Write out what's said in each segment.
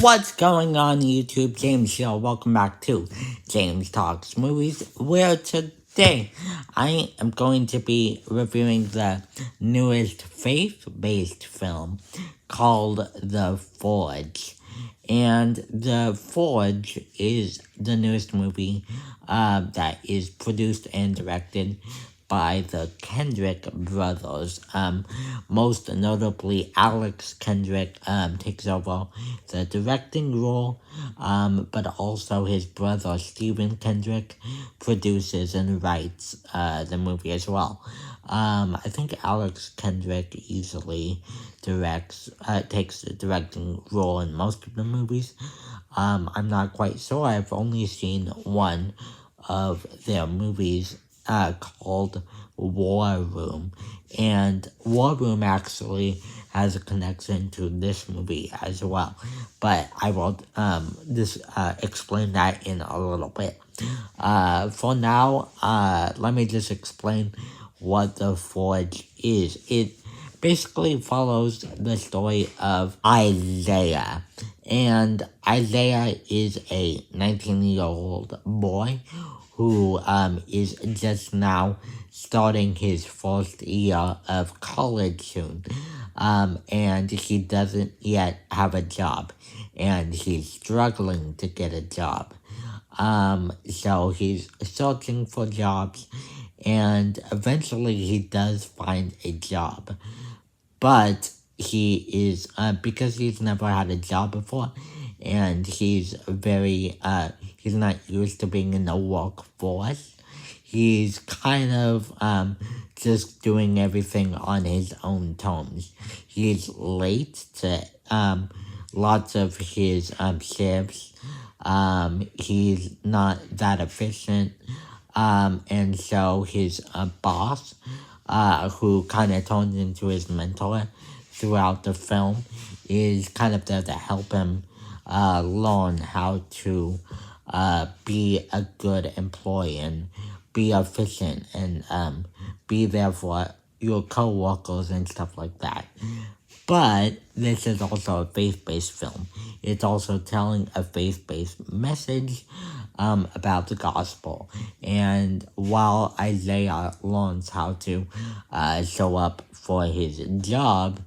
What's going on, YouTube? James here. Welcome back to James Talks Movies, where today I am going to be reviewing the newest faith-based film called The Forge. And The Forge is the newest movie that is produced and directed by the Kendrick brothers. Most notably, Alex Kendrick takes over the directing role, but also his brother Stephen Kendrick produces and writes the movie as well. I think Alex Kendrick easily takes the directing role in most of the movies. I'm not quite sure. I've only seen one of their movies called War Room, and War Room actually has a connection to this movie as well. But I will explain that in a little bit. For now, let me just explain what The Forge is. It basically follows the story of Isaiah. And Isaiah is a 19-year-old boy who is just now starting his first year of college soon. And he doesn't yet have a job. And he's struggling to get a job. So he's searching for jobs, and eventually he does find a job. But he is, because he's never had a job before, and he's not used to being in the workforce, he's kind of, just doing everything on his own terms. He's late to, lots of his, shifts. He's not that efficient. And so his boss, who kind of turns into his mentor throughout the film, is kind of there to help him learn how to be a good employee and be efficient and be there for your co-workers and stuff like that. But this is also a faith-based film. It's also telling a faith-based message about the gospel. And while Isaiah learns how to show up for his job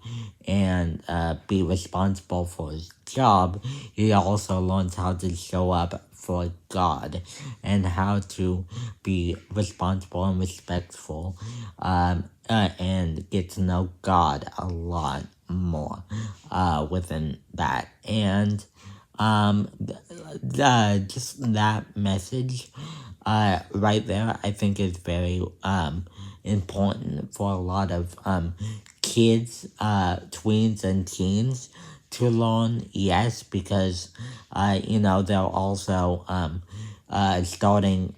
and be responsible for his job, he also learns how to show up for God and how to be responsible and respectful and get to know God a lot more within that. And just that message right there, I think is very important for a lot of kids, tweens and teens to learn. Yes, because they're also starting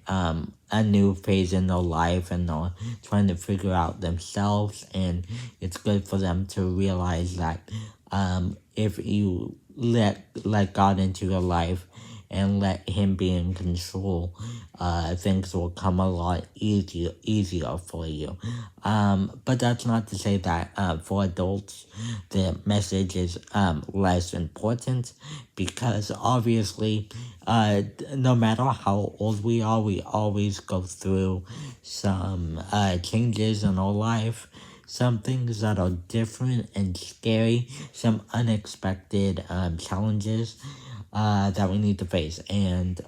a new phase in their life, and they're trying to figure out themselves, and it's good for them to realize that if you let God into your life and let him be in control, things will come a lot easier for you. But that's not to say that for adults, the message is less important, because obviously, no matter how old we are, we always go through some changes in our life, some things that are different and scary, some unexpected challenges that we need to face, and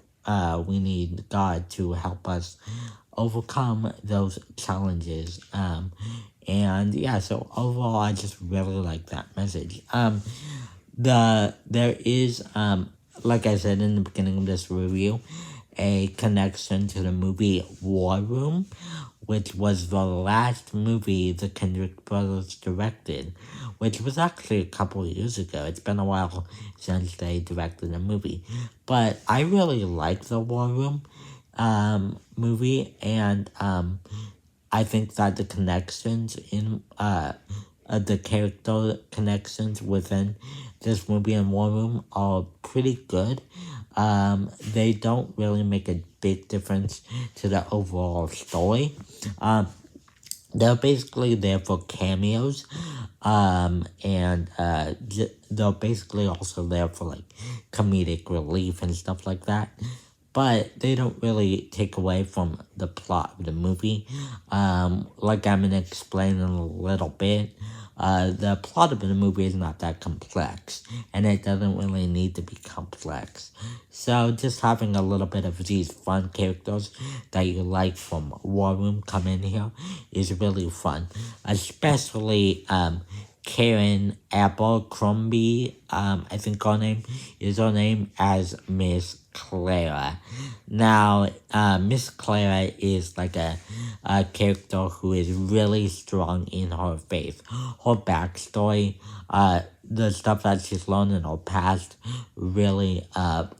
we need God to help us overcome those challenges. And yeah, so overall, I just really like that message. There is, like I said in the beginning of this review, a connection to the movie War Room, which was the last movie the Kendrick brothers directed, which was actually a couple of years ago. It's been a while since they directed a movie. But I really like the War Room movie, and I think that the connections in the character connections within this movie and War Room are pretty good. They don't really make a big difference to the overall story. they're basically there for cameos, and they're basically also there for like comedic relief and stuff like that. But they don't really take away from the plot of the movie. Like I'm gonna explain in a little bit. The plot of the movie is not that complex, and it doesn't really need to be complex. So just having a little bit of these fun characters that you like from War Room come in here is really fun, especially Karen Abercrombie, I think her name is her name, as Miss Clara. Now, Miss Clara is like a character who is really strong in her faith. Her backstory, the stuff that she's learned in her past really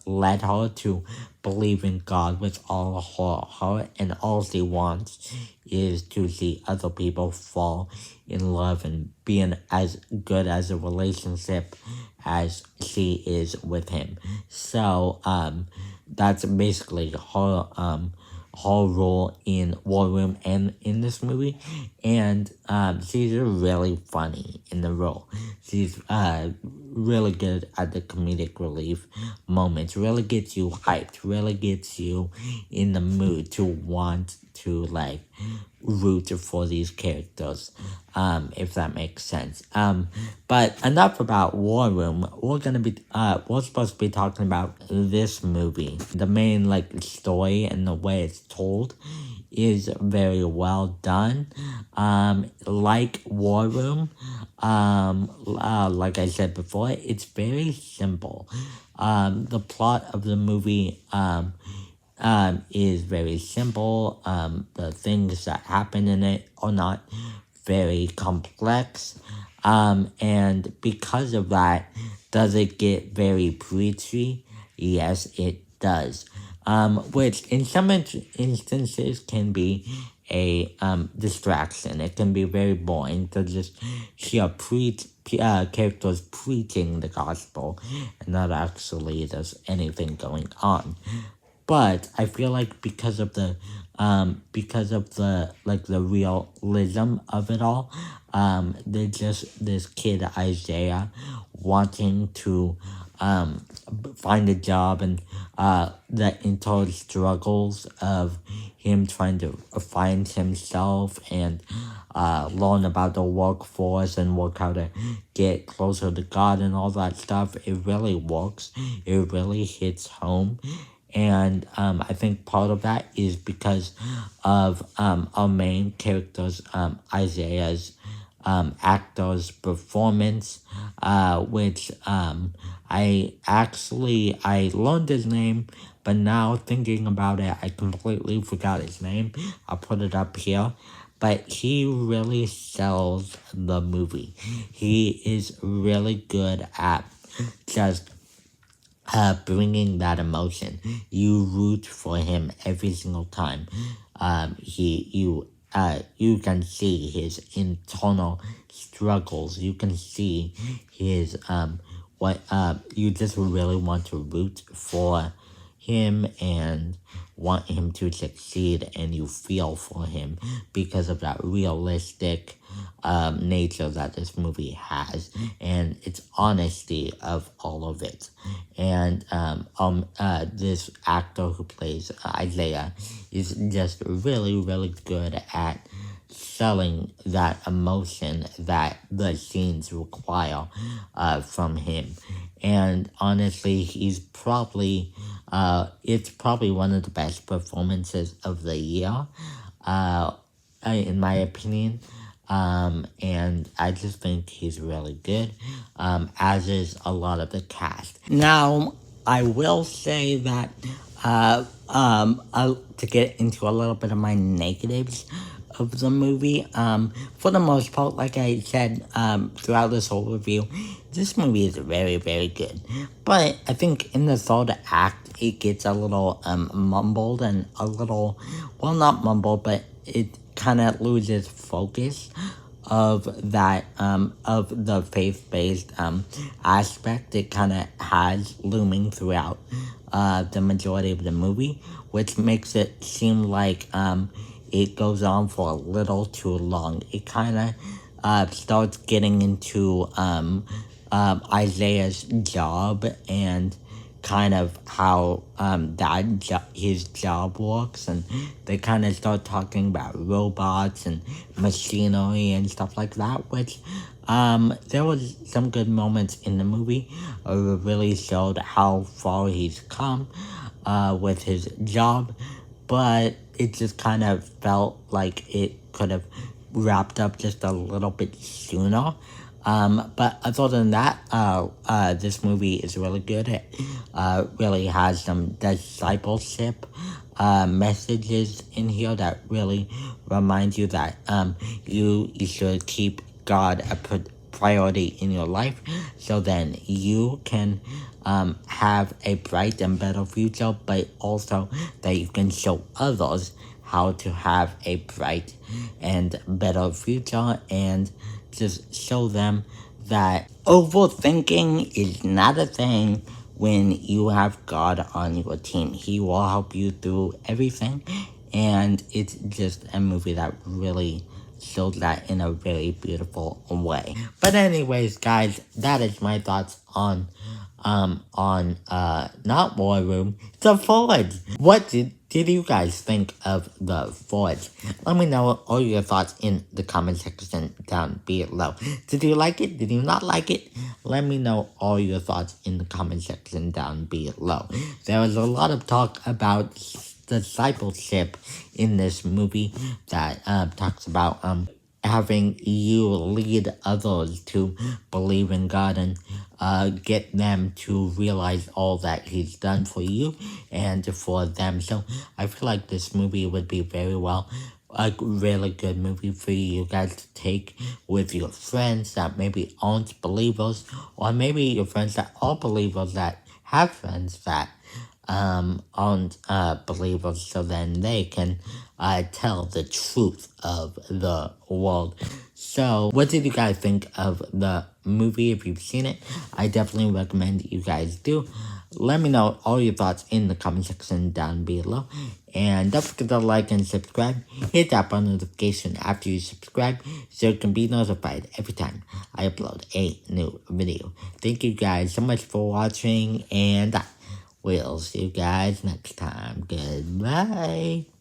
led her to believe in God with all her heart, and all she wants is to see other people fall in love and be in as good as a relationship as she is with him. So that's basically her role in War Room and in this movie, and she's really funny in the role. She's really good at the comedic relief moments. Really gets you hyped. Really gets you in the mood to want to like root for these characters, if that makes sense. But enough about War Room. We're supposed to be talking about this movie. The main like story and the way it's told is very well done. Like War Room, like I said before, it's very simple. The plot of the movie, is very simple. The things that happen in it are not very complex. And because of that, does it get very preachy? Yes, it does. Which in some instances can be a distraction. It can be very boring to just hear characters preaching the gospel and not actually there's anything going on. But I feel like because of the like the realism of it all, they're just this kid Isaiah wanting to find a job, and the internal struggles of him trying to find himself and learn about the workforce and work how to get closer to God and all that stuff. It really works. It really hits home. And I think part of that is because of our main character's, Isaiah's actor's performance, which I learned his name, but now thinking about it, I completely forgot his name. I'll put it up here. But he really sells the movie. He is really good at just bringing that emotion. You root for him every single time. You can see his internal struggles. You can see his you just really want to root for him and want him to succeed, and you feel for him because of that realistic nature that this movie has, and its honesty of all of it. And this actor who plays Isaiah is just really good at selling that emotion that the scenes require from him. And honestly, it's probably one of the best performances of the year, in my opinion. And I just think he's really good, as is a lot of the cast. Now, I will say that, to get into a little bit of my negatives of the movie, for the most part, like I said, throughout this whole review, this movie is very good. But I think in the third act, it gets a little, mumbled and a little, well, not mumbled, but it kind of loses focus of that of the faith-based aspect it kind of has looming throughout the majority of the movie, which makes it seem like it goes on for a little too long. It kind of starts getting into Isaiah's job and kind of how his job works, and they kind of start talking about robots and machinery and stuff like that, which there was some good moments in the movie. It really showed how far he's come with his job, but it just kind of felt like it could have wrapped up just a little bit sooner. But other than that, this movie is really good. It really has some discipleship messages in here that really remind you that you should keep God a priority in your life, so then you can have a bright and better future, but also that you can show others how to have a bright and better future, and just show them that overthinking is not a thing when you have God on your team. He will help you through everything, and it's just a movie that really showed that in a very beautiful way. But anyways, guys, that is my thoughts on not War Room, The Forge. What did you guys think of The Forge? Let me know all your thoughts in the comment section down below. Did you like it? Did you not like it? Let me know all your thoughts in the comment section down below. There was a lot of talk about discipleship in this movie that talks about having you lead others to believe in God and get them to realize all that He's done for you and for them. So I feel like this movie would be very well a really good movie for you guys to take with your friends that maybe aren't believers, or maybe your friends that are believers that have friends that aren't believers, so then they can tell the truth of the world. So, what did you guys think of the movie? If you've seen it, I definitely recommend you guys do. Let me know all your thoughts in the comment section down below. And don't forget to like and subscribe. Hit that bell notification after you subscribe so you can be notified every time I upload a new video. Thank you guys so much for watching, and we'll see you guys next time. Goodbye.